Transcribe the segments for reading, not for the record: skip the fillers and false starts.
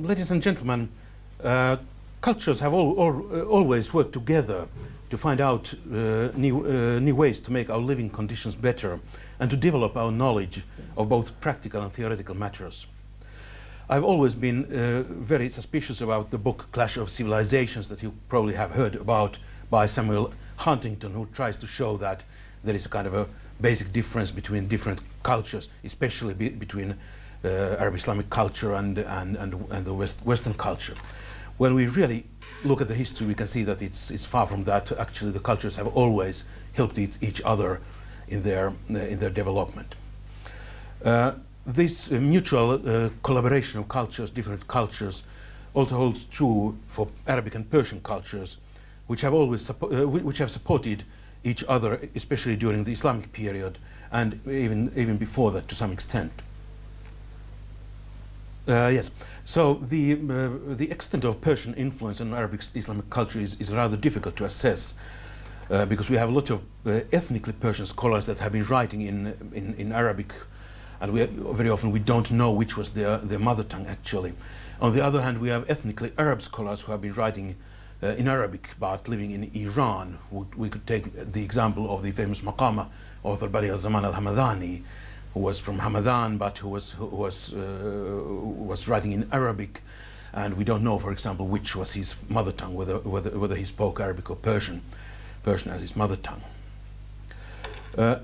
ladies and gentlemen, cultures have always worked together to find out new ways to make our living conditions better and to develop our knowledge of both practical and theoretical matters. I've always been very suspicious about the book Clash of Civilizations that you probably have heard about by Samuel Huntington, who tries to show that there is a kind of a basic difference between different cultures, especially between Arab-Islamic culture and the Western culture. When we really look at the history, we can see that it's far from that. Actually, the cultures have always helped each other in their development. This mutual collaboration of cultures, different cultures, also holds true for Arabic and Persian cultures, which have always supported each other, especially during the Islamic period, and even before that to some extent. Yes. So the extent of Persian influence on Arabic Islamic culture is rather difficult to assess, because we have a lot of ethnically Persian scholars that have been writing in Arabic, and very often we don't know which was their mother tongue actually. On the other hand, we have ethnically Arab scholars who have been writing in Arabic but living in Iran. We could take the example of the famous Maqama author Bari al-Zaman al-Hamadani, who was from Hamadan but who was writing in Arabic, and we don't know, for example, which was his mother tongue, whether he spoke Arabic or Persian as his mother tongue.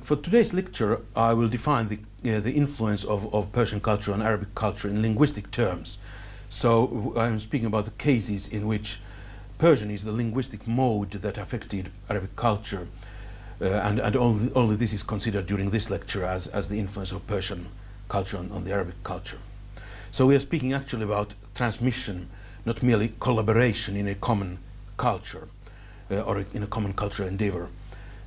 For today's lecture, I will define the influence of Persian culture on Arabic culture in linguistic terms. So I'm speaking about the cases in which Persian is the linguistic mode that affected Arabic culture, and only this is considered during this lecture as the influence of Persian culture on the Arabic culture. So we are speaking actually about transmission, not merely collaboration in a common culture or in a common cultural endeavor.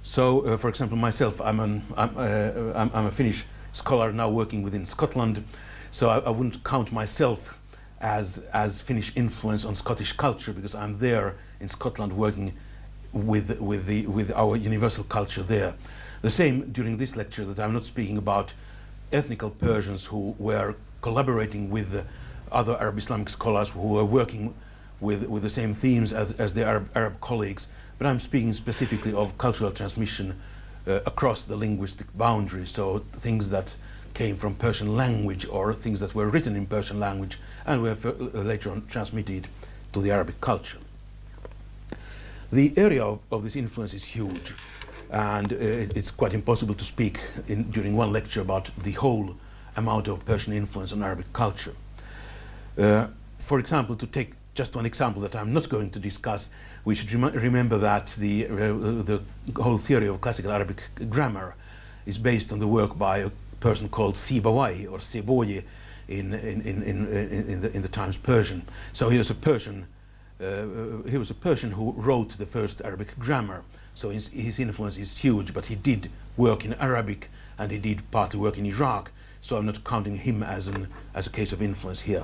So, for example, myself, I'm a Finnish scholar now working within Scotland, so I wouldn't count myself as Finnish influence on Scottish culture, because I'm there in Scotland working with our universal culture there. The same during this lecture, that I'm not speaking about ethnical Persians who were collaborating with other Arab-Islamic scholars who were working with the same themes as their Arab colleagues, but I'm speaking specifically of cultural transmission across the linguistic boundary, so things that came from Persian language or things that were written in Persian language and were later on transmitted to the Arabic culture. The area of this influence is huge, and it's quite impossible to speak during one lecture about the whole amount of Persian influence on Arabic culture. For example, to take just one example that I'm not going to discuss, we should remember that the whole theory of classical Arabic grammar is based on the work by a person called Sibawayh or Seboye in the Times Persian. So he was a Persian. He was a Persian who wrote the first Arabic grammar. So his influence is huge. But he did work in Arabic, and he did partly work in Iraq. So I'm not counting him as a case of influence here.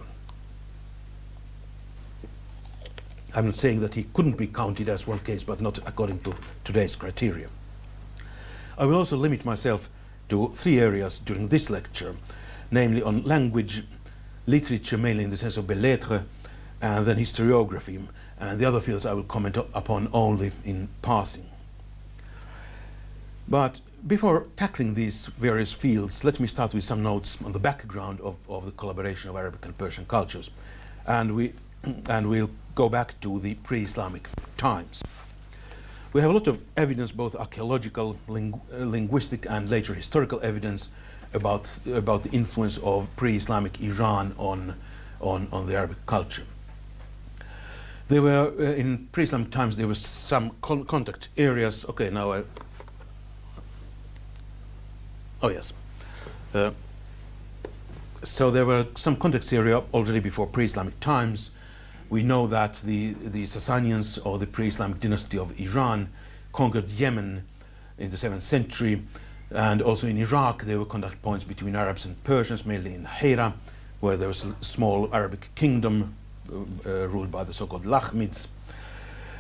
I'm not saying that he couldn't be counted as one case, but not according to today's criteria. I will also limit myself to three areas during this lecture, namely on language, literature, mainly in the sense of belles lettres, and then historiography, and the other fields I will comment upon only in passing. But before tackling these various fields, let me start with some notes on the background of the collaboration of Arabic and Persian cultures, and we'll go back to the pre-Islamic times. We have a lot of evidence, both archaeological, linguistic, and later historical evidence about the influence of pre-Islamic Iran on the Arabic culture. There were in pre-Islamic times there was some contact areas. Okay, now oh yes. So there were some contact area already before pre-Islamic times. We know that the Sassanians, or the pre-Islamic dynasty of Iran, conquered Yemen in the 7th century, and also in Iraq there were contact points between Arabs and Persians, mainly in Hira, where there was a small Arabic kingdom ruled by the so-called Lakhmids.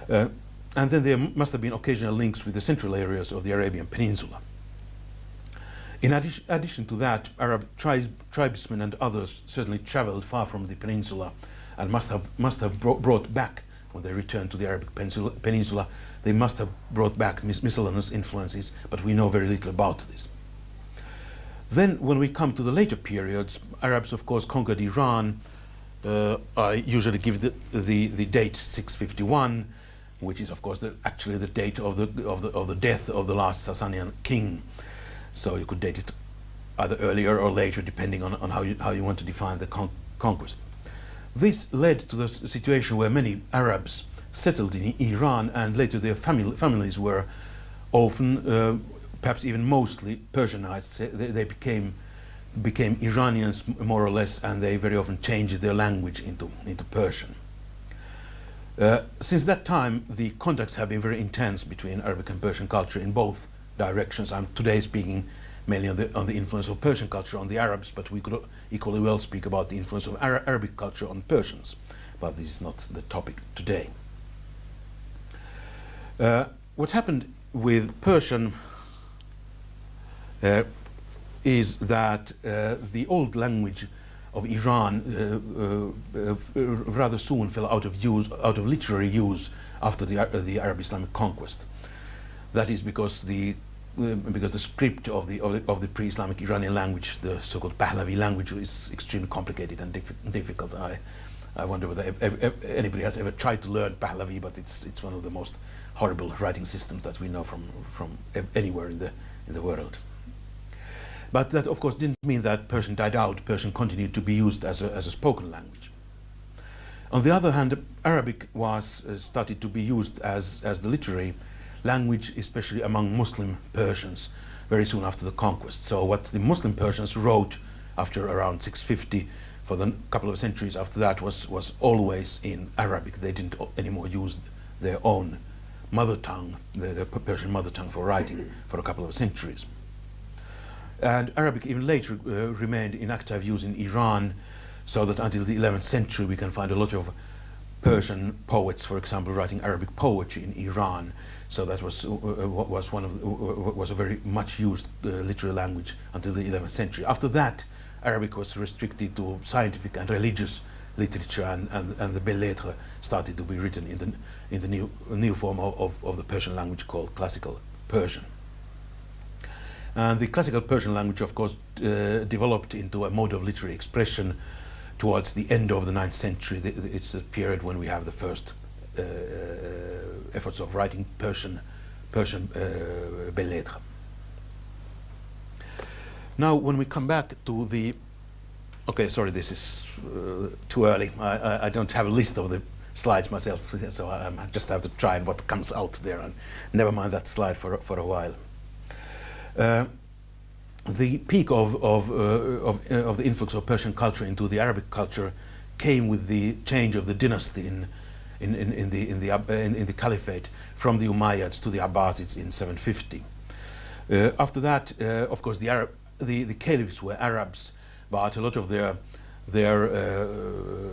And then there must have been occasional links with the central areas of the Arabian Peninsula. In addition to that, Arab tribesmen and others certainly traveled far from the peninsula and must have brought back, when they returned to the Arabic Peninsula, they must have brought back miscellaneous influences, but we know very little about this. Then when we come to the later periods, Arabs of course conquered Iran. I usually give the date 651, which is of course actually the date of the death of the last Sasanian king. So you could date it either earlier or later, depending on how you want to define the conquest. This led to the situation where many Arabs settled in Iran, and later their families were often, perhaps even mostly, Persianized. They became Iranians more or less, and they very often changed their language into Persian. Since that time, the contacts have been very intense between Arabic and Persian culture in both directions. I'm today speaking mainly on the influence of Persian culture on the Arabs, but we could equally well speak about the influence of Arabic culture on Persians, but this is not the topic today. What happened with Persian is that the old language of Iran rather soon fell out of literary use after the Arab-Islamic conquest. That is because the script of the pre-Islamic Iranian language, the so-called Pahlavi language, is extremely complicated and difficult. I wonder whether anybody has ever tried to learn Pahlavi, but it's one of the most horrible writing systems that we know from anywhere in the world. But that, of course, didn't mean that Persian died out. Persian continued to be used as a spoken language. On the other hand, Arabic was started to be used as the literary language, especially among Muslim Persians, very soon after the conquest. So what the Muslim Persians wrote after around 650, for the couple of centuries after that, was always in Arabic. They didn't anymore use their own mother tongue, the Persian mother tongue, for writing for a couple of centuries. And Arabic even later remained in active use in Iran, so that until the 11th century we can find a lot of Persian poets, for example, writing Arabic poetry in Iran. So that was a very much used literary language until the 11th century. After that, Arabic was restricted to scientific and religious literature, and the belles lettres started to be written in the new form of the Persian language called Classical Persian. And the Classical Persian language, of course, developed into a mode of literary expression towards the end of the 9th century. It's a period when we have the first efforts of writing Persian belles lettres. Now, when we come back to the... Okay, sorry, this is too early. I don't have a list of the slides myself, so I just have to try and what comes out there, and never mind that slide for a while. The peak of the influx of Persian culture into the Arabic culture came with the change of the dynasty in the Caliphate from the Umayyads to the Abbasids in 750. After that, of course, the caliphs were Arabs, but a lot of their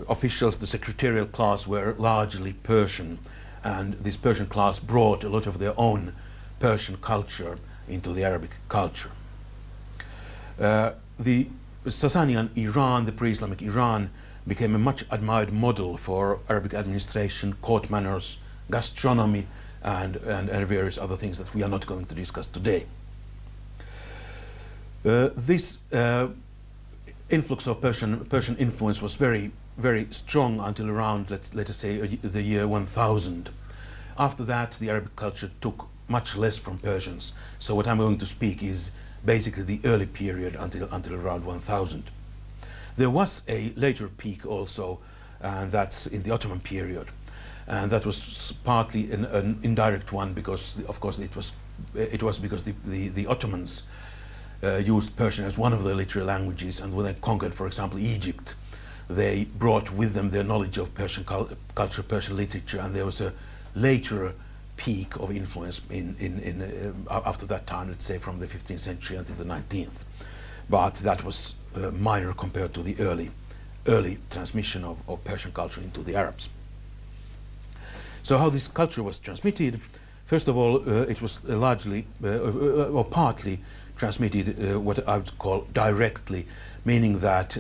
officials, the secretarial class, were largely Persian, and this Persian class brought a lot of their own Persian culture into the Arabic culture. The Sasanian Iran, the pre-Islamic Iran, became a much admired model for Arabic administration, court manners, gastronomy, and various other things that we are not going to discuss today. This influx of Persian influence was very, very strong until around, let us say, the year 1000. After that, the Arabic culture took much less from Persians. So what I'm going to speak is basically the early period until around 1000. There was a later peak also, and that's in the Ottoman period. And that was partly an indirect one, because of course it was because the Ottomans used Persian as one of their literary languages, and when they conquered, for example, Egypt, they brought with them their knowledge of Persian culture, Persian literature, and there was a later peak of influence after that time, let's say from the 15th century until the 19th. But that was minor compared to the early transmission of Persian culture into the Arabs. So how this culture was transmitted? First of all, it was largely or partly transmitted what I would call directly, meaning that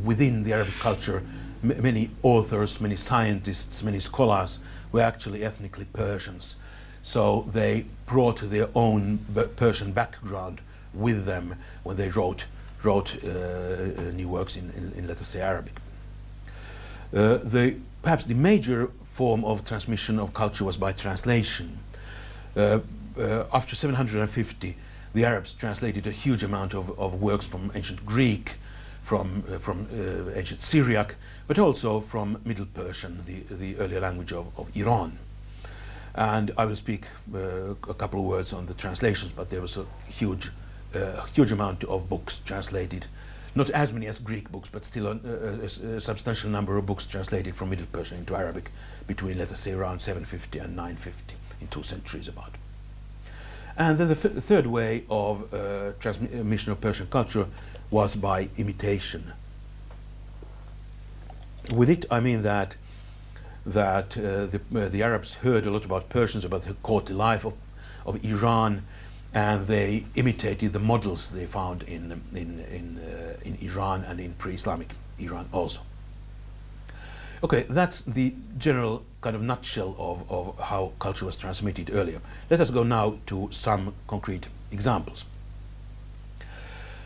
within the Arabic culture many authors, many scientists, many scholars were actually ethnically Persians. So they brought their own Persian background with them when they wrote new works in let us say, Arabic. Perhaps the major form of transmission of culture was by translation. After 750, the Arabs translated a huge amount of works from ancient Greek, from ancient Syriac, but also from Middle Persian, the earlier language of Iran. And I will speak a couple of words on the translations, but there was a huge amount of books translated. Not as many as Greek books, but still a substantial number of books translated from Middle Persian into Arabic between, let us say, around 750 and 950, in 2 centuries about. And then the third way of transmission of Persian culture was by imitation. With it, I mean that the Arabs heard a lot about Persians, about the courtly life of Iran, and they imitated the models they found in Iran and in pre-Islamic Iran also. Okay, that's the general kind of nutshell of how culture was transmitted earlier. Let us go now to some concrete examples.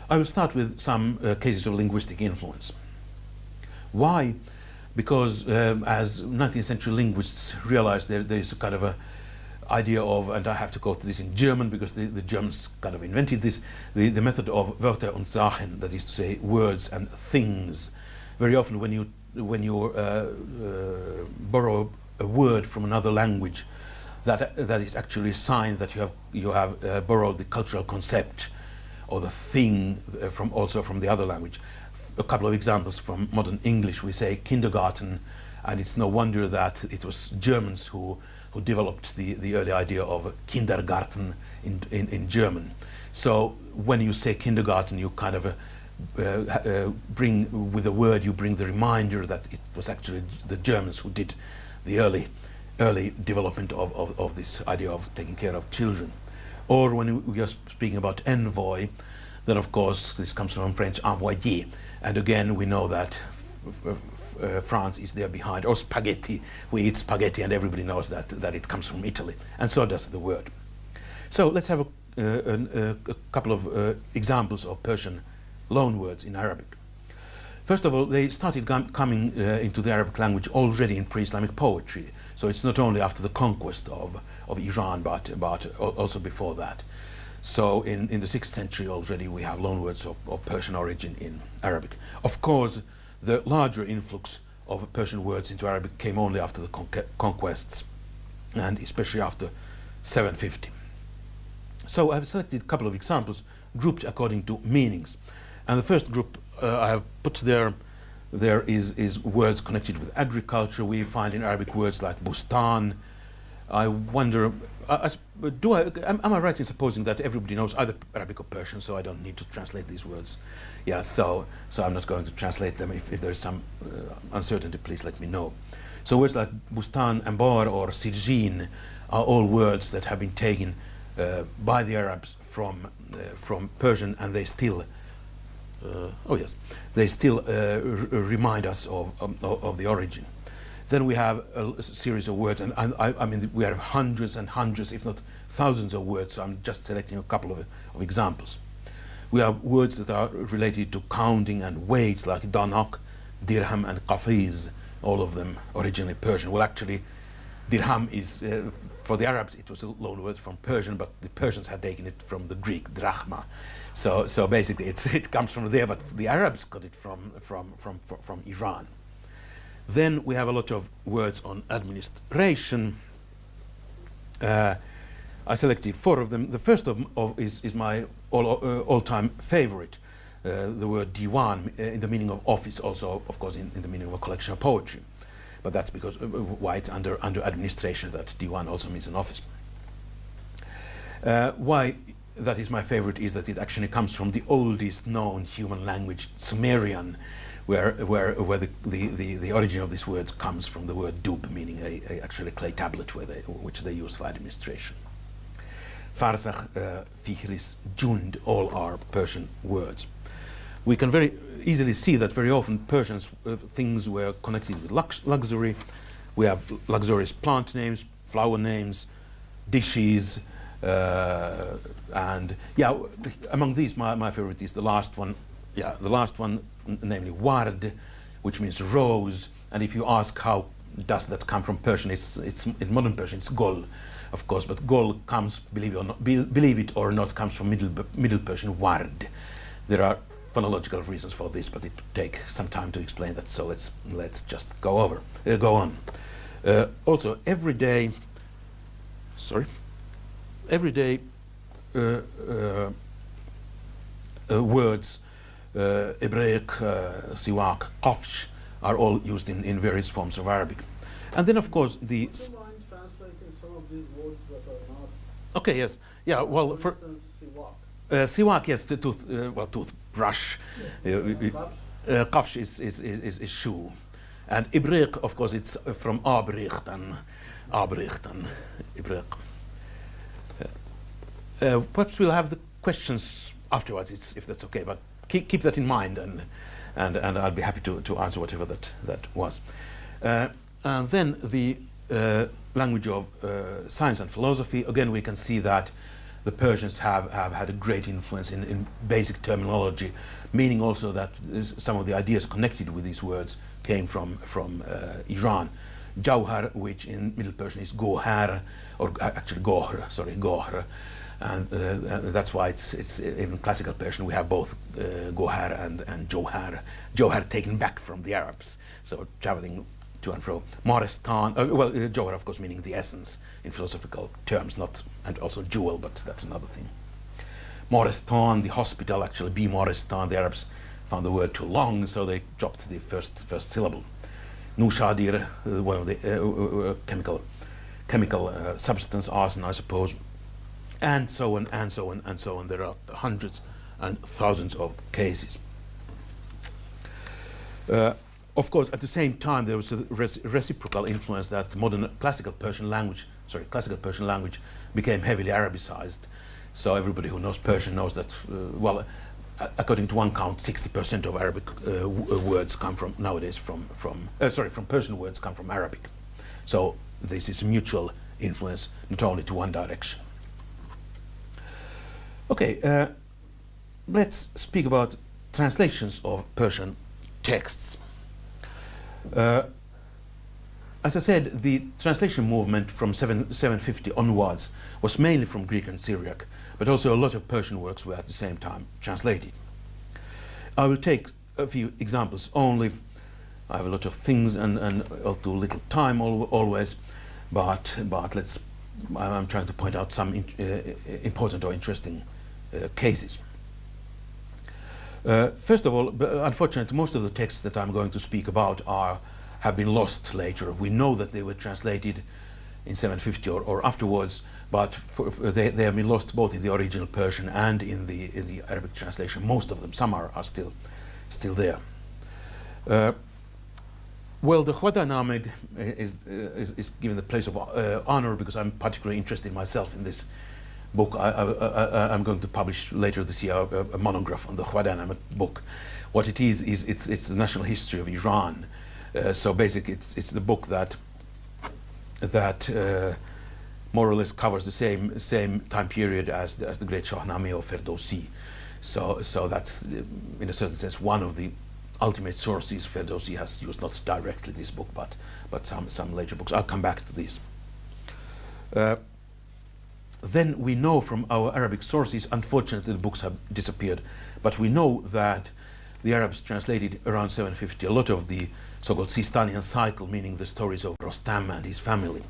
I will start with some cases of linguistic influence. Why? Because as 19th century linguists realized there is a kind of a idea of, and I have to quote this in German because the Germans kind of invented this, the method of Wörter und Sachen, that is to say words and things. Very often when you borrow a word from another language, that is actually a sign that you have borrowed the cultural concept or the thing also from the other language. A couple of examples from modern English: we say kindergarten, and it's no wonder that it was Germans who developed the early idea of Kindergarten in German. So when you say kindergarten, you kind of bring, with a word, you bring the reminder that it was actually the Germans who did the early development of this idea of taking care of children. Or when we are speaking about envoy, then of course this comes from French envoyer, and again we know that France is there behind. Or spaghetti, we eat spaghetti, and everybody knows that it comes from Italy, and so does the word. So let's have a couple of examples of Persian loanwords in Arabic. First of all, they started coming into the Arabic language already in pre-Islamic poetry. So it's not only after the conquest of Iran, but also before that. So in the 6th century already we have loanwords of Persian origin in Arabic. Of course, the larger influx of Persian words into Arabic came only after the conquests, and especially after 750. So I've selected a couple of examples grouped according to meanings. And the first group I have put there is words connected with agriculture. We find in Arabic words like bustan. I wonder, am I right in supposing that everybody knows either Arabic or Persian, so I don't need to translate these words? Yeah, so I'm not going to translate them. If there is some uncertainty, please let me know. So words like bustan, ambar, or sijin are all words that have been taken by the Arabs from Persian, and they still remind us of the origin. Then we have a series of words, and I mean we have hundreds and hundreds, if not thousands of words, so I'm just selecting a couple of examples. We have words that are related to counting and weights, like danak, dirham, and qafiz, all of them originally Persian. Well, actually, dirham is, for the Arabs, it was a loanword from Persian, but the Persians had taken it from the Greek, drachma. So basically it comes from there, but the Arabs got it from Iran. Then we have a lot of words on administration. I selected 4 of them. The first of is my all-time favorite, the word diwan, in the meaning of office, also of course in the meaning of a collection of poetry. But that's because why it's under administration, that diwan also means an office. Why that is my favorite is that it actually comes from the oldest known human language, Sumerian, where the origin of this word comes from the word dub, meaning actually a clay tablet which they use for administration. Farsakh, Fihris, Jund, all are Persian words. We can very easily see that very often Persians things were connected with luxury. We have luxurious plant names, flower names, dishes, and yeah, among these my favorite is the last one. Yeah, the last one, namely ward, which means rose. And if you ask how does that come from Persian, it's in modern Persian it's gol, of course, but gol comes, believe it or not, comes from Middle Persian ward. There are phonological reasons for this, but it would take some time to explain that. So let's just go on. Also, everyday words, Hebraic, siwak, qafsh, are all used in various forms of Arabic. And then, of course, the... Would you mind translating some of these words that are not... Okay, yes. Yeah, well, for instance, siwak. Siwak, yes, the toothbrush. Qafsh is shoe. And Ibriq, of course, it's from abriqtan, Ibriq. Perhaps we'll have the questions afterwards, if that's okay, but keep that in mind, and I'll be happy to answer whatever that was. And then the language of science and philosophy. Again, we can see that the Persians have had a great influence in basic terminology, meaning also that some of the ideas connected with these words came from Iran. Jawhar, which in Middle Persian is gohar, or actually gohr, and that's why it's in classical Persian we have both gohar and johar. Johar taken back from the Arabs, so traveling to and fro. Morestan, Johar, of course, meaning the essence in philosophical terms, not, and also jewel, but that's another thing. Morestan, the hospital, actually be Morestan. The Arabs found the word too long, so they dropped the first syllable. Nushadir, one of the chemical substance, arson, I suppose, and so on, and so on, and so on. There are hundreds and thousands of cases. Of course, at the same time, there was a reciprocal influence that modern classical Persian language became heavily Arabicized. So everybody who knows Persian knows that, according to one count, 60% of Arabic words come from nowadays from Persian words come from Arabic. So this is a mutual influence, not only to one direction. Okay, let's speak about translations of Persian texts. As I said, the translation movement from 750 onwards was mainly from Greek and Syriac, but also a lot of Persian works were at the same time translated. I will take a few examples only. I have a lot of things and too little time always, but I'm trying to point out some important or interesting cases. First of all, unfortunately, most of the texts that I'm going to speak about have been lost later. We know that they were translated in 750 or afterwards, but they have been lost both in the original Persian and in the Arabic translation. Most of them, some are still there. Well, the Arab-Islamic is given the place of honor because I'm particularly interested myself in this book. I'm going to publish later this year a monograph on the Arab-Islamic book. What it is it's the national history of Iran. So basically, it's the book that more or less covers the same time period as the great Shahnameh of Ferdowsi. So that's in a certain sense one of the ultimate sources Ferdowsi has used, not directly this book, but some later books. I'll come back to this. Then we know from our Arabic sources, unfortunately the books have disappeared, but we know that the Arabs translated around 750 a lot of the so-called Sistanian cycle, meaning the stories of Rostam and his family.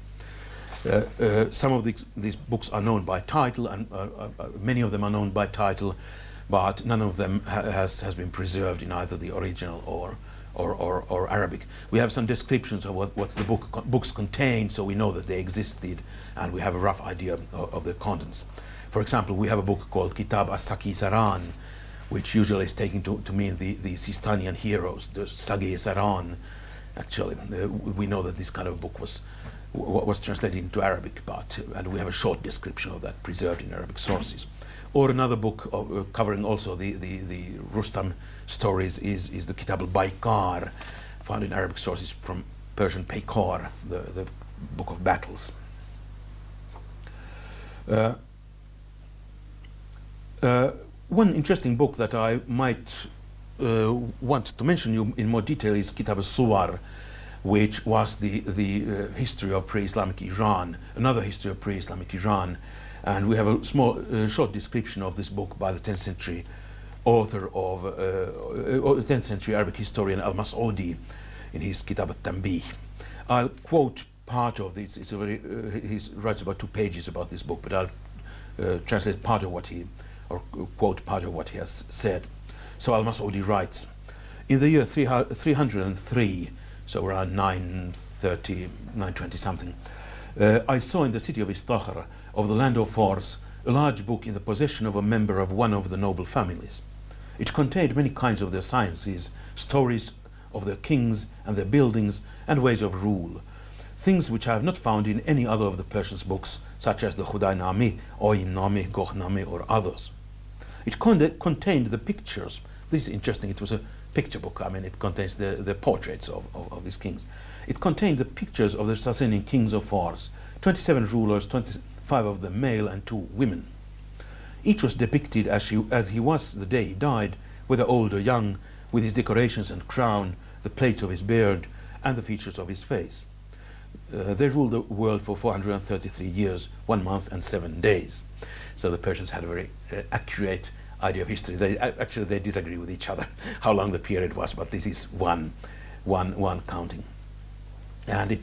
Some of these books are known by title, and many of them are known by title, but none of them has been preserved in either the original or Arabic. We have some descriptions of what the books contain, so we know that they existed, and we have a rough idea of their contents. For example, we have a book called Kitab as-Saki Saran, which usually is taken to mean the Sistanian heroes, the Sagi Saran. Actually, we know that this kind of book was was translated into Arabic, and we have a short description of that preserved in Arabic sources. Or another book covering also the Rustam stories is the Kitab al-Baykar, found in Arabic sources from Persian Paykar, the book of battles. One interesting book that I might want to mention you in more detail is Kitab al-Suwar, which was the history of pre-Islamic Iran, another history of pre-Islamic Iran. And we have a small, short description of this book by the 10th century author of 10th century Arabic historian al-Mas'udi in his Kitab al-Tanbih. I'll quote part of this. It's a very, he writes about 2 pages about this book, but I'll translate part of what he, or quote part of what he has said. So al-Mas'udi writes, in the year 303, so around 930, 920 something, I saw in the city of Istakhar, of the land of Fars, a large book in the possession of a member of one of the noble families. It contained many kinds of their sciences, stories of their kings and their buildings and ways of rule, things which I have not found in any other of the Persians' books, such as the Khudaynami, Oyin-Nami, Gokhnami, or others. It contained the pictures. This is interesting. It was a picture book. I mean, it contains the portraits of these kings. It contained the pictures of the Sasanian kings of Fars, 27 rulers, 25 of them male and 2 women. Each was depicted as he was the day he died, whether old or young, with his decorations and crown, the plaits of his beard, and the features of his face. They ruled the world for 433 years, 1 month and 7 days. So the Persians had a very accurate idea of history. They disagree with each other how long the period was, but this is one counting. And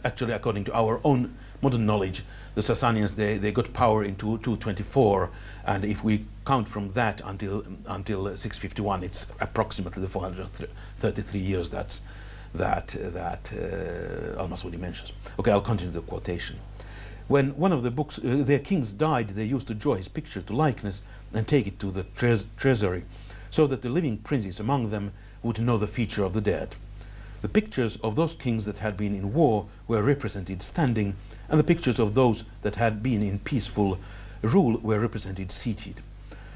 actually, according to our own modern knowledge, the Sasanians, they got power in 224, and if we count from that until 651, it's approximately the 433 years that al-Mas'udi mentions. Okay, I'll continue the quotation. When one of the books, their kings died, they used to draw his picture to likeness and take it to the treasury, so that the living princes among them would know the feature of the dead. The pictures of those kings that had been in war were represented standing, and the pictures of those that had been in peaceful rule were represented seated.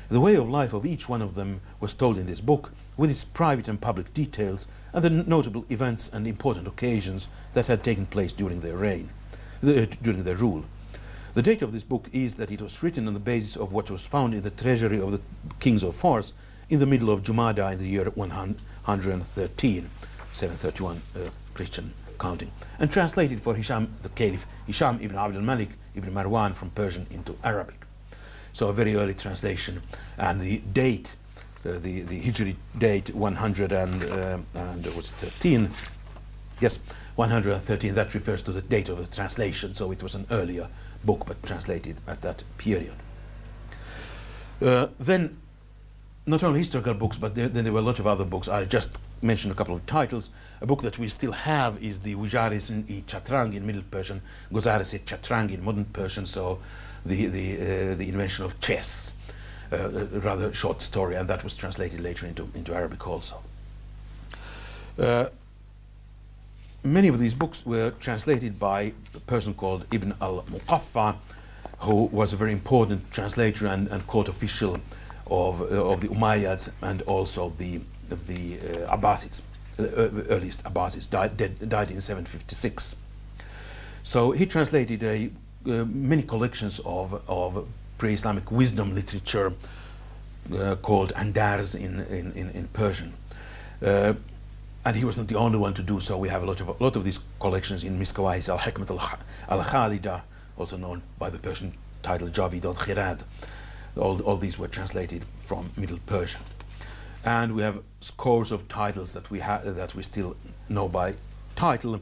The way of life of each one of them was told in this book, with its private and public details, and the notable events and important occasions that had taken place during their reign, during their rule. The date of this book is that it was written on the basis of what was found in the treasury of the kings of Fars in the middle of Jumada in the year 113, 731 Christian counting, and translated for Hisham the Caliph, Hisham ibn Abd al-Malik ibn Marwan, from Persian into Arabic. So a very early translation, and the date, the Hijri date 113, yes, 113, that refers to the date of the translation, so it was an earlier book but translated at that period. Then not only historical books, but then there were a lot of other books. I just mentioned a couple of titles. A book that we still have is the Wijaris-i Chatrang in Middle Persian, Guzaris-i Chatrang in Modern Persian, so the invention of chess, a rather short story, and that was translated later into Arabic also. Many of these books were translated by a person called Ibn al-Muqaffa, who was a very important translator and court official of the Umayyads and also the Abbasids, the earliest Abbasids, died in 756. So he translated many collections of pre-Islamic wisdom literature called Andars in Persian. And he was not the only one to do so. We have a lot of these collections in Miskawais al-Hikmat al-Khalida, also known by the Persian title Javid al-Khirad. All these were translated from Middle Persian. And we have scores of titles that we still know by title,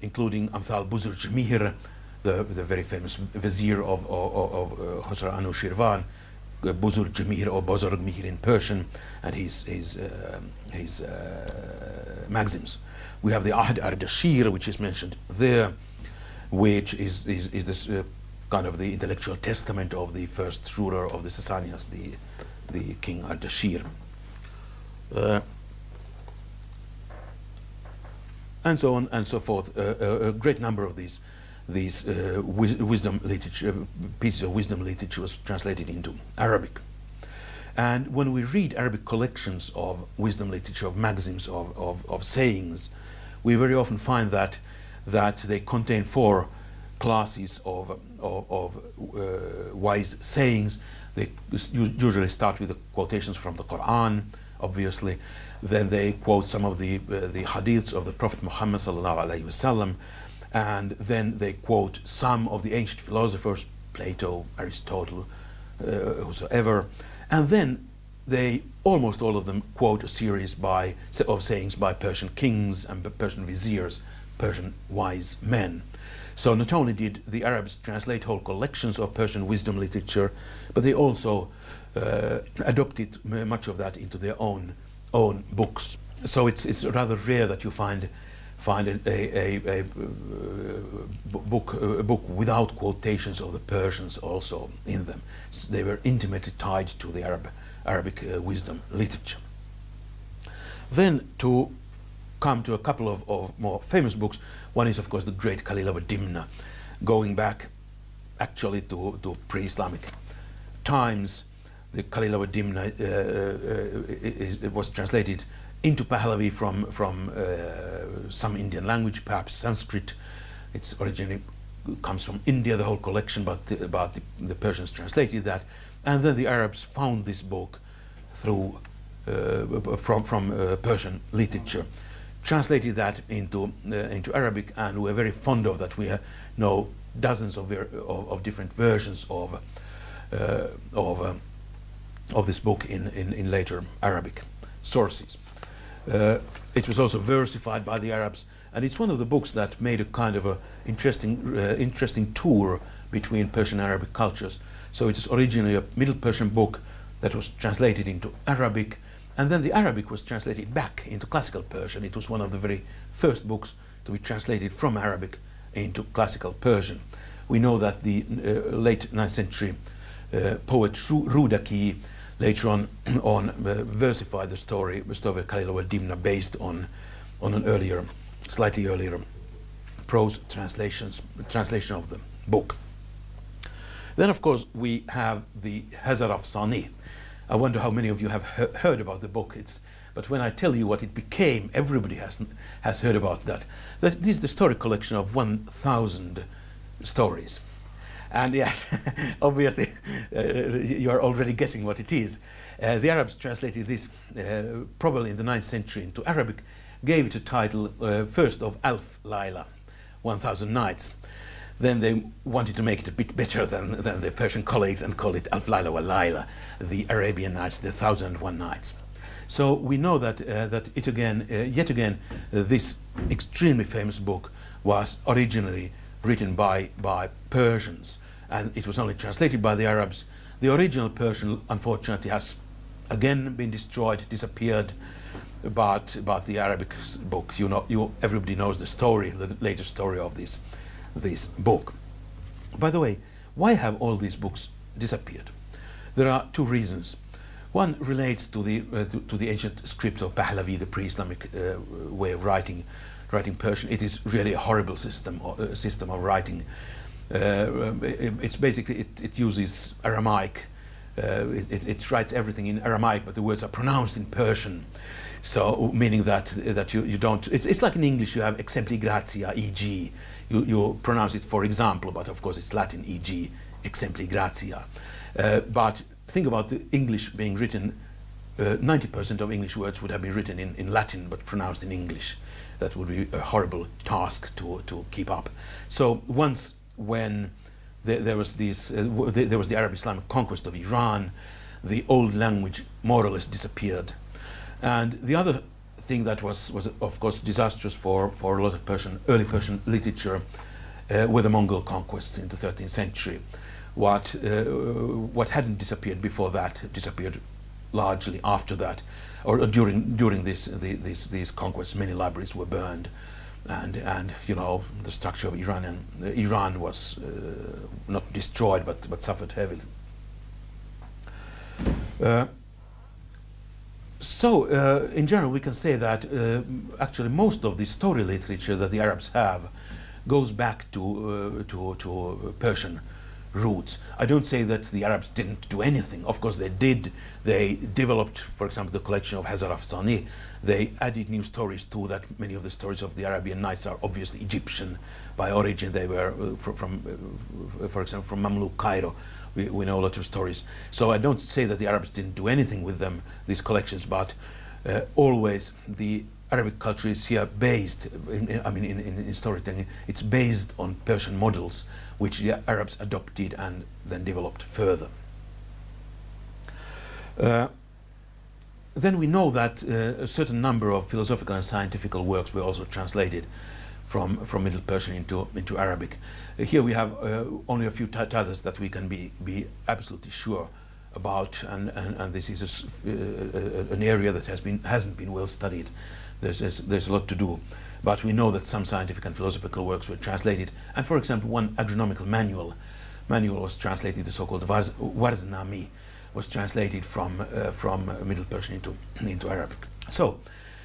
including Amthal Buzur Jmihir, the very famous vizier of Khosrow Anushirvan, Buzur Jmihir or Bozorg Mihir in Persian, and his maxims. We have the Ahd Ardashir, which is mentioned there, which is this kind of the intellectual testament of the first ruler of the Sasanians, the King Ardashir. And so on and so forth. A great number of these wisdom literature, pieces of wisdom literature was translated into Arabic. And when we read Arabic collections of wisdom literature, of maxims, of sayings, we very often find that they contain four classes of wise sayings. They usually start with the quotations from the Quran, obviously. Then they quote some of the hadiths of the Prophet Muhammad sallallahu alaihi wasallam, and then they quote some of the ancient philosophers, Plato, Aristotle, whosoever, and then they, almost all of them, quote a series of sayings by Persian kings and Persian viziers, Persian wise men. So not only did the Arabs translate whole collections of Persian wisdom literature, but they also adopted much of that into their own books. So it's rather rare that you find a book without quotations of the Persians also in them. They were intimately tied to the Arabic wisdom literature. Then to come to a couple of more famous books. One is, of course, the great Khalil Dimna, going back actually to pre-Islamic times. The Khalil Dimna it was translated into Pahlavi from some Indian language, perhaps Sanskrit. It's originally comes from India, the whole collection, but the Persians translated that, and then the Arabs found this book through from Persian literature, translated that into Arabic, and we're very fond of that. We know dozens of different versions of this book in later Arabic sources. It was also versified by the Arabs, and it's one of the books that made a kind of a interesting tour between Persian and Arabic cultures. So it is originally a Middle Persian book that was translated into Arabic, and then the Arabic was translated back into classical Persian. It was one of the very first books to be translated from Arabic into classical Persian. We know that the late 9th century poet Rudaki later on versified the story of Khalil Dimna based on an slightly earlier prose translation of the book. Then, of course, we have the Hazar Afsani. I wonder how many of you have heard about the book. But when I tell you what it became, everybody has heard about that. This is the story collection of 1,000 stories. And yes, obviously, you are already guessing what it is. The Arabs translated this probably in the 9th century into Arabic, gave it a title first of Alf Layla, 1,000 Nights. Then they wanted to make it a bit better than their Persian colleagues and called it Alf Layla wa Layla, the Arabian Nights, the 1,001 Nights. So we know that yet again, this extremely famous book was originally written by Persians, and it was only translated by the Arabs. The original Persian, unfortunately, has again been destroyed, disappeared. But the Arabic book, everybody knows the story, the later story of this book. By the way, why have all these books disappeared? There are two reasons. One relates to the ancient script of Pahlavi, the pre-Islamic way of writing Persian. It is really a horrible system of writing. It's basically it uses Aramaic. It writes everything in Aramaic, but the words are pronounced in Persian. So meaning that you don't. It's like in English, you have exempli gratia, e.g. You pronounce it for example, but of course it's Latin, e.g. exempli gratia. But think about the English being written. 90% of English words would have been written in Latin, but pronounced in English. That would be a horrible task to keep up. So once when there was the Arab-Islamic conquest of Iran, the old language more or less disappeared. And the other thing that was of course disastrous for a lot of early Persian literature were the Mongol conquests in the 13th century. What hadn't disappeared before that disappeared largely after that, or during these conquests. Many libraries were burned, and the structure of Iran was not destroyed but suffered heavily. So in general, we can say that actually most of the story literature that the Arabs have goes back to Persian roots. I don't say that the Arabs didn't do anything. Of course they did. They developed, for example, the collection of Hazar Afsani. They added new stories too. That many of the stories of the Arabian Nights are obviously Egyptian by origin. They were for example, from Mamluk Cairo. We know a lot of stories. So I don't say that the Arabs didn't do anything with them, these collections, but always the Arabic culture is here based, in storytelling, it's based on Persian models, which the Arabs adopted and then developed further. Then we know that a certain number of philosophical and scientific works were also translated from Middle Persian into Arabic. Here we have only a few titles that we can be absolutely sure about, and this is an area that hasn't been well studied. There's a lot to do, but we know that some scientific and philosophical works were translated. And for example, one agronomical manual was translated, the so-called Warznami, was translated from Middle Persian into Arabic. So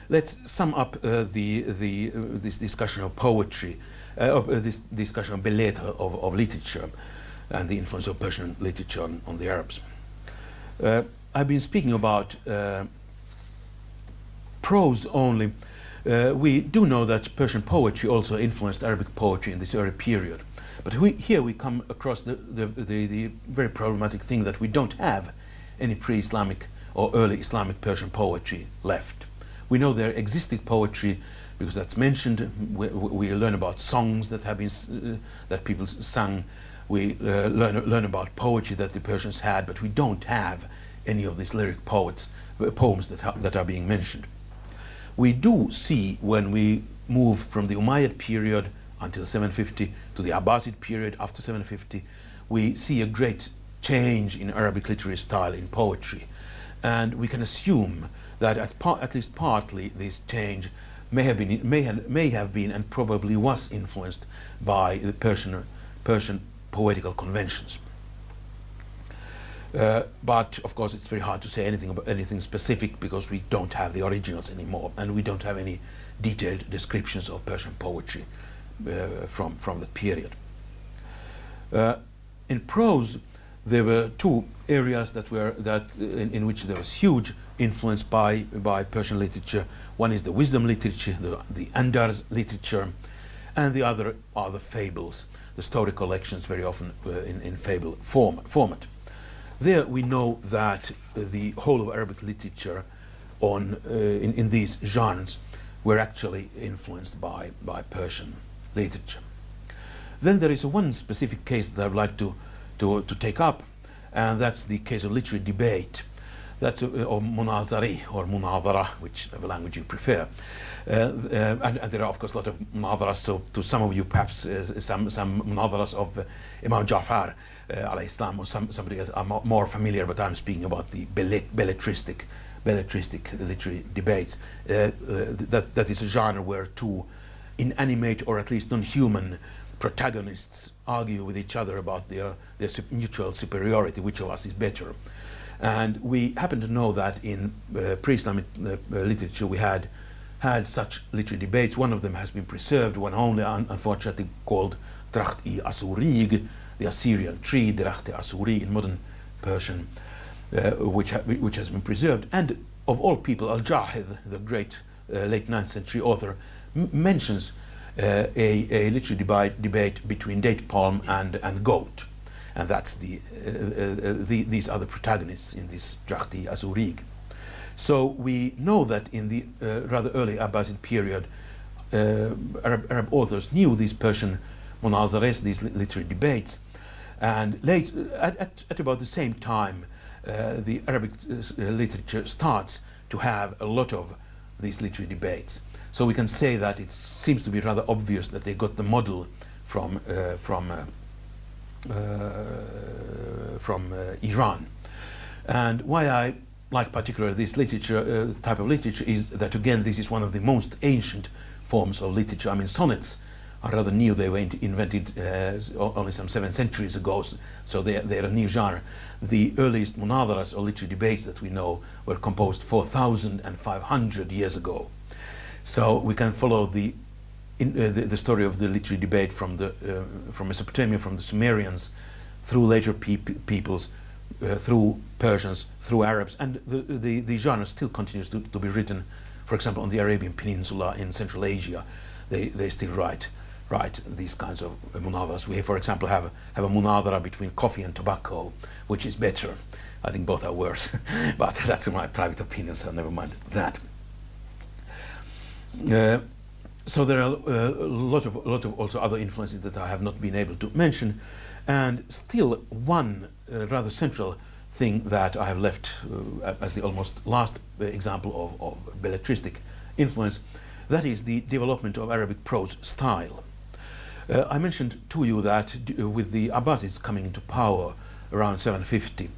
let's sum up this discussion of poetry, this discussion of bellet of literature, and the influence of Persian literature on the Arabs. I've been speaking about prose only. We do know that Persian poetry also influenced Arabic poetry in this early period. But here we come across the very problematic thing that we don't have any pre-Islamic or early Islamic Persian poetry left. We know there existed poetry because that's mentioned. We learn about songs that have been that people sang. We learn about poetry that the Persians had, but we don't have any of these lyric poems that are being mentioned. We do see, when we move from the Umayyad period until 750 to the Abbasid period after 750, we see a great change in Arabic literary style in poetry, and we can assume that at least partly this change may have been and probably was influenced by the Persian poetical conventions. But of course it's very hard to say anything specific because we don't have the originals anymore, and we don't have any detailed descriptions of Persian poetry from that period. In prose, there were two areas in which there was huge influence by Persian literature. One is the wisdom literature, the Andars literature, and the other are the fables, the story collections, very often in fable format. There we know that the whole of Arabic literature in these genres were actually influenced by Persian literature. Then there is one specific case that I would like to take up, and that's the case of literary debate. That's or munazari or munadara, whichever language you prefer. And there are of course a lot of munadaras, so to some of you perhaps some munadaras of Imam Ja'far alayhi salam, or somebody else are more familiar, but I'm speaking about the belletristic literary debates. That is a genre where two inanimate or at least non-human protagonists argue with each other about their mutual superiority, which of us is better. And we happen to know that in pre-Islamic literature we had such literary debates. One of them has been preserved, one only, unfortunately, called Dracht-i Asurig, the Assyrian tree, Dracht-i Asuri in modern Persian, which has been preserved. And of all people, Al-Jahid, the great late 9th century author, mentions a literary debate between date palm and goat. And that's these are the protagonists in this Dracht-i Asurig. So we know that in the rather early Abbasid period, Arab authors knew these Persian munazares, these literary debates, and at about the same time, the Arabic literature starts to have a lot of these literary debates. So we can say that it seems to be rather obvious that they got the model from Iran. And why I like particularly this literature, type of literature, is that again this is one of the most ancient forms of literature. I mean, sonnets are rather new. They were invented only some 7 centuries ago, so they're a new genre. The earliest munadaras or literary debates that we know were composed 4,500 years ago. So we can follow the the story of the literary debate from Mesopotamia, from the Sumerians, through later peoples, through Persians, through Arabs, and the genre still continues to be written. For example, on the Arabian Peninsula in Central Asia, they still write these kinds of munadaras. We, for example, have a munadara between coffee and tobacco, which is better. I think both are worse, but that's my private opinion, so never mind that. So there are a lot of also other influences that I have not been able to mention, and still one rather central thing that I have left as the almost last example of belletristic influence, that is the development of Arabic prose style. I mentioned to you that with the Abbasids coming into power around 750,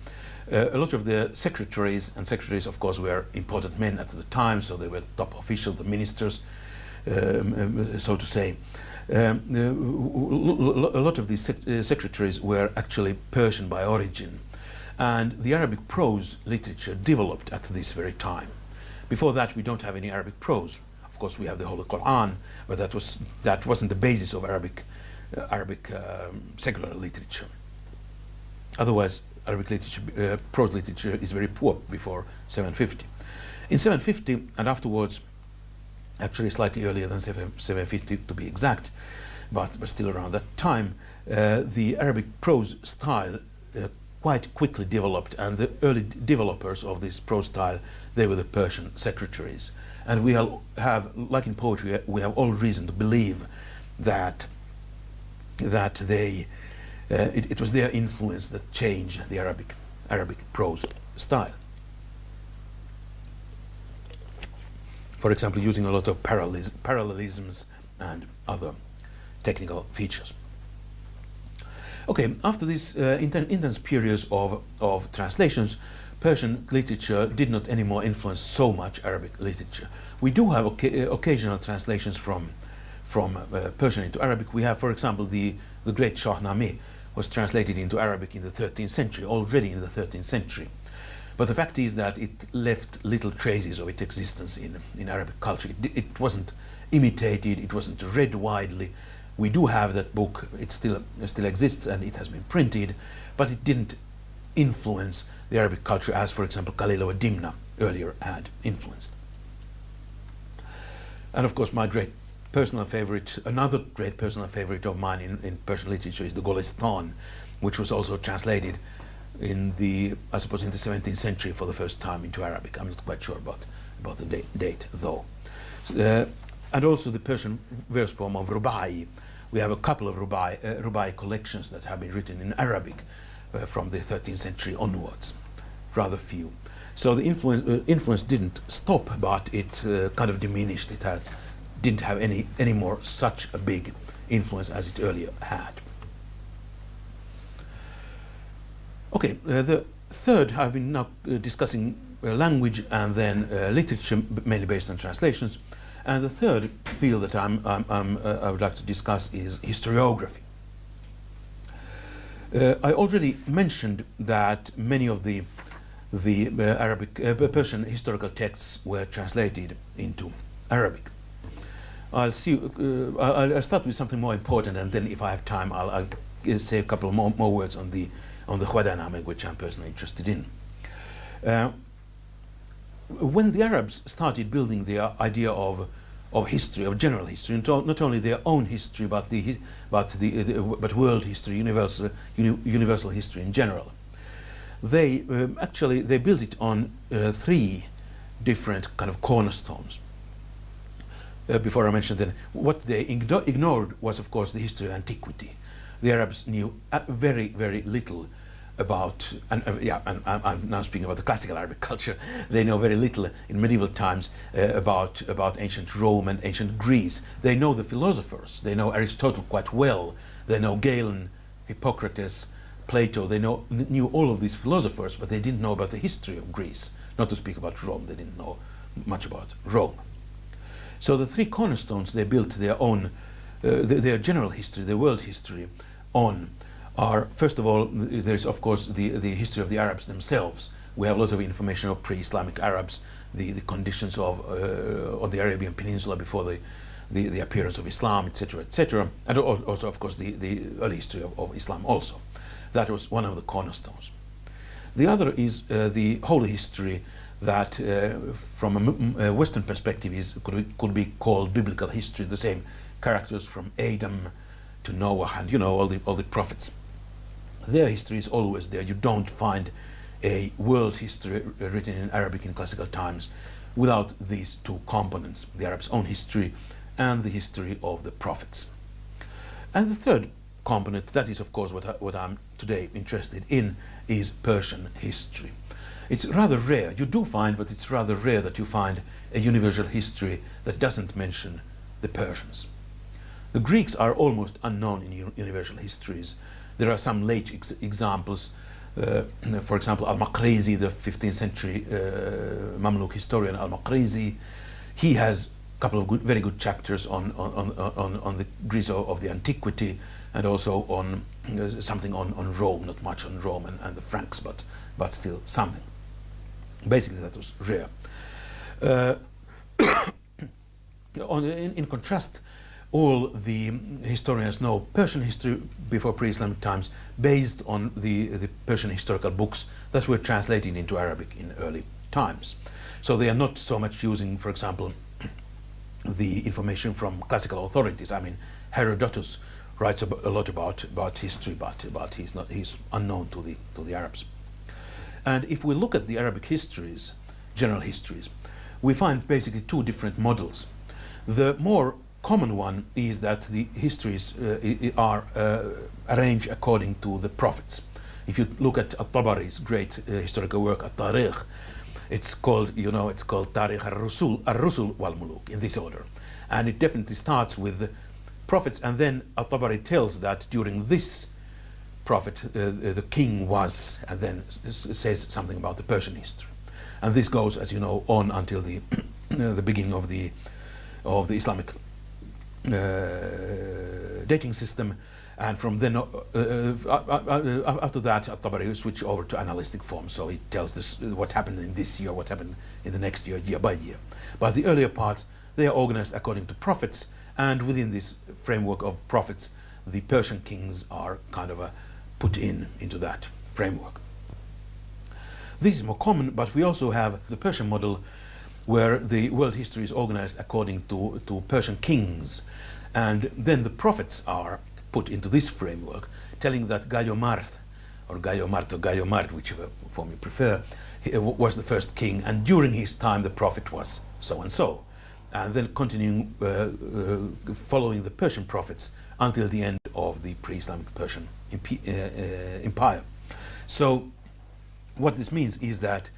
a lot of the secretaries, and secretaries of course were important men at the time, so they were top officials, the ministers, so to say. A lot of these secretaries were actually Persian by origin, and the Arabic prose literature developed at this very time. Before that, we don't have any Arabic prose. Of course, we have the Holy Quran, but that wasn't the basis of Arabic secular literature. Otherwise, Arabic literature, prose literature, is very poor before 750. In 750 and afterwards, actually slightly earlier than 750 to be exact, but still around that time, the Arabic prose style quite quickly developed, and the early developers of this prose style, they were the Persian secretaries. And we have, like in poetry, we have all reason to believe that it was their influence that changed the Arabic prose style. For example, using a lot of parallelisms and other technical features. Okay, after this intense periods of translations, Persian literature did not anymore influence so much Arabic literature. We do have occasional translations from Persian into Arabic. We have, for example, the great Shahnameh was translated into Arabic in the 13th century, already in the 13th century. But the fact is that it left little traces of its existence in Arabic culture. It wasn't imitated, it wasn't read widely. We do have that book, it still exists and it has been printed, but it didn't influence the Arabic culture as, for example, Khalil wa Dimna earlier had influenced. And of course, my great personal favorite, another great personal favorite of mine in Persian literature is the Golestan, which was also translated in the 17th century for the first time into Arabic. I'm not quite sure about the date though. And also the Persian verse form of Rubai. We have a couple of Rubai collections that have been written in Arabic from the 13th century onwards, rather few. So the influence didn't stop, but it kind of diminished. It didn't have any more such a big influence as it earlier had. Okay, the third, I've been now discussing language and then literature, mainly based on translations. And the third field that I would like to discuss is historiography. I already mentioned that many of the Persian historical texts were translated into Arabic. I'll start with something more important, and then if I have time, I'll say a couple of more words on the Khwadaname, which I'm personally interested in. When the Arabs started building the idea of history, of general history, not only their own history, but world history, universal history in general, they built it on three different kind of cornerstones. Before I mentioned that, what they ignored was, of course, the history of antiquity. The Arabs knew very, very little about, and I'm now speaking about the classical Arabic culture. They know very little in medieval times about ancient Rome and ancient Greece. They know the philosophers. They know Aristotle quite well. They know Galen, Hippocrates, Plato. They knew all of these philosophers, but they didn't know about the history of Greece. Not to speak about Rome. They didn't know much about Rome. So the three cornerstones they built their own, their general history, their world history on are, first of all, there's of course the history of the Arabs themselves. We have a lot of information of pre-Islamic Arabs, the conditions of on the Arabian Peninsula before the appearance of Islam, etc., etc., and also, of course, the early history of Islam also. That was one of the cornerstones. The other is the holy history that, from a Western perspective, could be called biblical history. The same characters from Adam to Noah, and all the prophets. Their history is always there. You don't find a world history written in Arabic in classical times without these two components: the Arab's own history and the history of the prophets. And the third component, that is, of course, what I'm today interested in, is Persian history. It's rather rare. You do find, but it's rather rare that you find a universal history that doesn't mention the Persians. The Greeks are almost unknown in universal histories. There are some late examples. For example, Al-Maqrizi, the 15th century Mamluk historian Al-Maqrizi, he has a couple of very good chapters on the Greece of the antiquity, and also on something on Rome, not much on Rome and the Franks, but still something. Basically, that was rare. In contrast, all the historians know Persian history before pre-Islamic times based on the Persian historical books that were translated into Arabic in early times. So they are not so much using, for example, the information from classical authorities. I mean, Herodotus writes a lot about history, but he's unknown to the Arabs. And if we look at the Arabic histories, general histories, we find basically two different models. The more common one is that the histories are arranged according to the prophets. If you look at At-Tabari's great historical work, At-Tarikh, it's called Tarikh al-Rusul wal-Muluk, in this order. And it definitely starts with the prophets, and then At-Tabari tells that during this prophet the king was, and then says something about the Persian history. And this goes, as you know, on until the the beginning of the Islamic dating system, and from then after that At-Tabari switched over to analytic form, so he tells this what happened in this year, what happened in the next year, year by year. But the earlier parts, they are organized according to prophets, and within this framework of prophets, the Persian kings are kind of put into that framework. This is more common, but we also have the Persian model, where the world history is organized according to Persian kings, and then the prophets are put into this framework, telling that Gayomard, or Gayomard, whichever form you prefer, was the first king, and during his time the prophet was so and so, and then continuing following the Persian prophets until the end of the pre-Islamic Persian empire. So what this means is that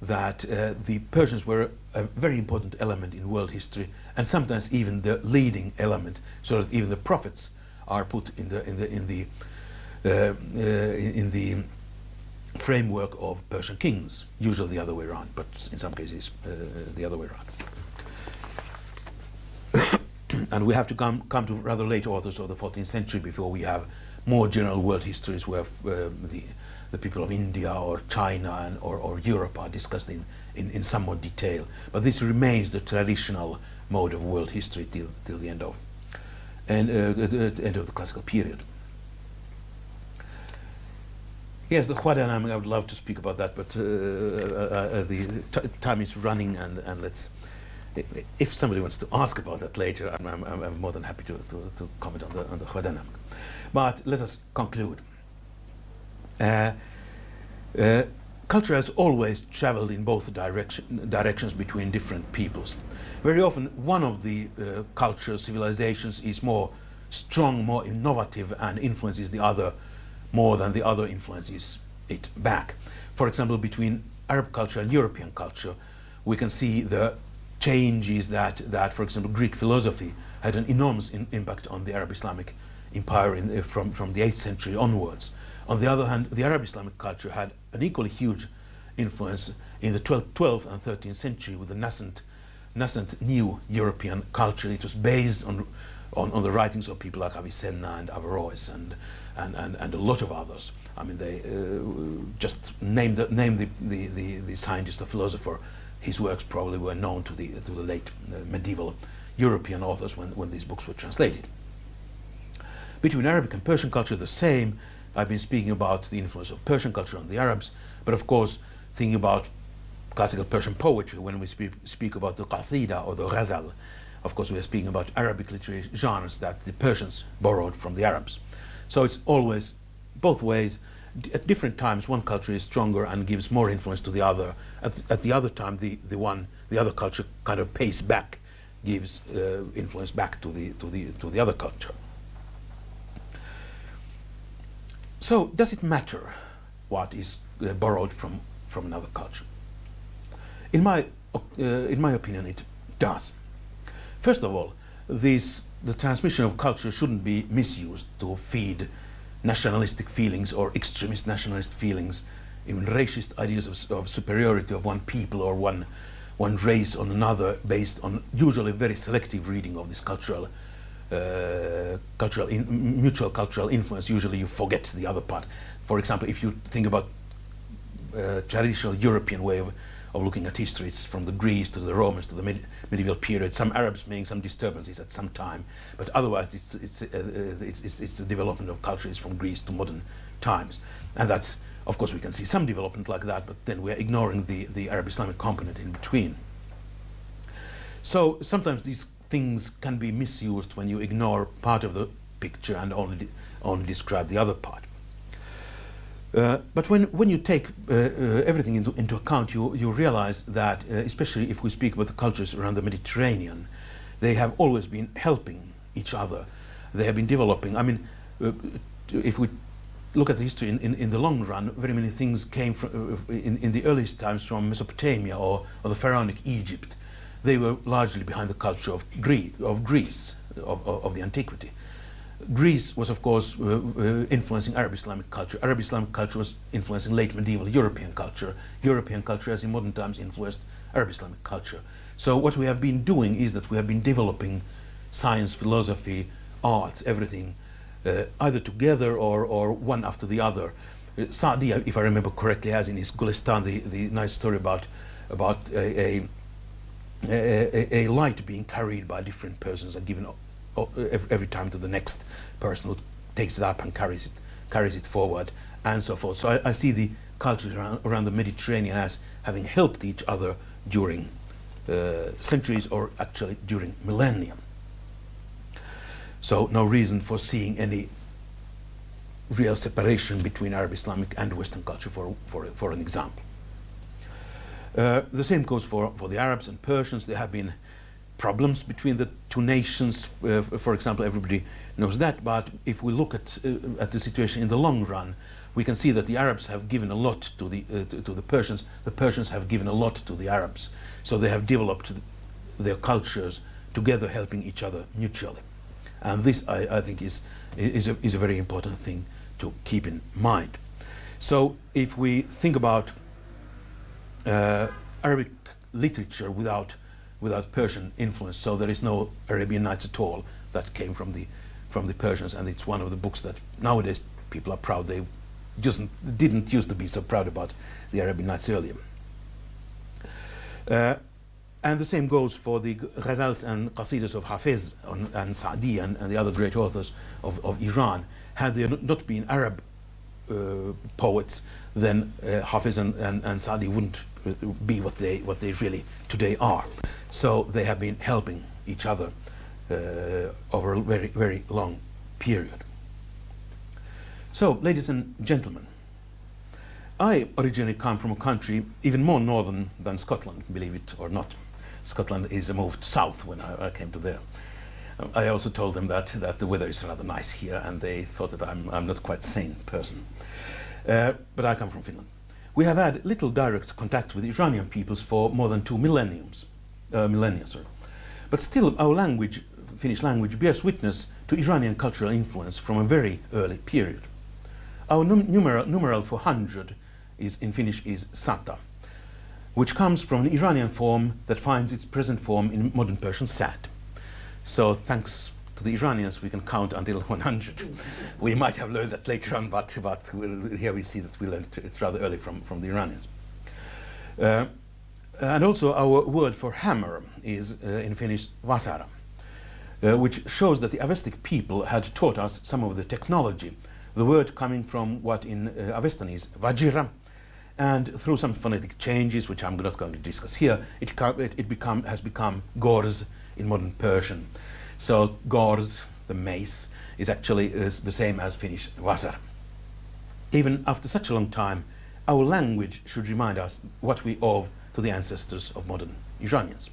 the Persians were a very important element in world history, and sometimes even the leading element, so that even the prophets are put in the framework of Persian kings. Usually the other way around, but in some cases the other way around. And we have to come to rather late authors of the 14th century before we have more general world histories where the people of India or China or Europe are discussed in some more detail. But this remains the traditional mode of world history till the end of the end of the classical period. Yes, the Firdaws, I would love to speak about that, but the time is running, and let's. If somebody wants to ask about that later, I'm more than happy to comment on the Firdaws. But let us conclude. Culture has always traveled in both directions between different peoples. Very often one of the cultures, civilizations is more strong, more innovative, and influences the other more than the other influences it back. For example, between Arab culture and European culture, we can see the changes that for example, Greek philosophy had an enormous impact on the Arab-Islamic empire from the 8th century onwards. On the other hand, the Arab-Islamic culture had an equally huge influence in the 12th and 13th century with the nascent new European culture. It was based on the writings of people like Avicenna and Averroes and a lot of others. I mean, they just name the scientist or philosopher. His works probably were known to the late medieval European authors when these books were translated. Between Arabic and Persian culture, the same. I've been speaking about the influence of Persian culture on the Arabs, but of course, thinking about classical Persian poetry, when we speak about the qasida or the ghazal, of course we are speaking about Arabic literary genres that the Persians borrowed from the Arabs. So it's always both ways. At different times one culture is stronger and gives more influence to the other. At the other time the other culture kind of pays back, gives influence back to the other culture. So does it matter what is borrowed from another culture? In my opinion, it does. First of all, the transmission of culture shouldn't be misused to feed nationalistic feelings or extremist nationalist feelings, even racist ideas of superiority of one people or one race on another, based on usually very selective reading of this mutual cultural influence. Usually you forget the other part. For example, if you think about traditional European way of looking at history, it's from the Greece to the Romans to the medieval period. Some Arabs making some disturbances at some time, but otherwise it's the development of culture is from Greece to modern times, and that's, of course, we can see some development like that, but then we're ignoring the Arab-Islamic component in between. So sometimes these things can be misused when you ignore part of the picture and only describe the other part. But when you take everything into account, you realize that, especially if we speak about the cultures around the Mediterranean, they have always been helping each other. They have been developing. I mean, if we look at the history in the long run, very many things came from, in the earliest times from Mesopotamia or the pharaonic Egypt. They were largely behind the culture of Greece, of the antiquity. Greece was, of course, influencing Arab-Islamic culture. Arab-Islamic culture was influencing late medieval European culture. European culture, as in modern times, influenced Arab-Islamic culture. So what we have been doing is that we have been developing science, philosophy, arts, everything, either together or one after the other. Saadi, if I remember correctly, has in his Gulistan the nice story about a light being carried by different persons and given every time to the next person who takes it up and carries it forward, and so forth. So I see the cultures around the Mediterranean as having helped each other during centuries, or actually during millennia. So no reason for seeing any real separation between Arab-Islamic and Western culture, for an example. The same goes for the Arabs and Persians. There have been problems between the two nations, for example, everybody knows that, but if we look at the situation in the long run, we can see that the Arabs have given a lot to the Persians have given a lot to the Arabs, so they have developed their cultures together, helping each other mutually, and this I think is a very important thing to keep in mind. So if we think about Arabic literature without Persian influence, so there is no Arabian Nights at all that came from the Persians, and it's one of the books that nowadays people are proud. They just didn't used to be so proud about the Arabian Nights earlier. And the same goes for the ghazals and qasidas of Hafiz and Saadi and the other great authors of Iran. Had there not been Arab poets, then Hafiz and Saadi wouldn't be what they really today are. So they have been helping each other over a very, very long period. So, ladies and gentlemen, I originally come from a country even more northern than Scotland, believe it or not. Scotland is moved south when I came to there. I also told them that the weather is rather nice here, and they thought that I'm not quite sane person. But I come from Finland. We have had little direct contact with Iranian peoples for more than 2 millennia. But still, our language, Finnish language, bears witness to Iranian cultural influence from a very early period. Our numeral for 100 in Finnish is 100, which comes from an Iranian form that finds its present form in modern Persian sad. So thanks to the Iranians, we can count until 100. We might have learned that later on, but here we see that we learned it rather early from the Iranians. And also our word for hammer is in Finnish vasara. which shows that the Avestic people had taught us some of the technology. The word coming from what in Avestan is vajra, and through some phonetic changes, which I'm not going to discuss here, has become gorz in modern Persian. So gorz, the mace, is actually the same as Finnish vasar. Even after such a long time, our language should remind us what we owe to the ancestors of modern Iranians.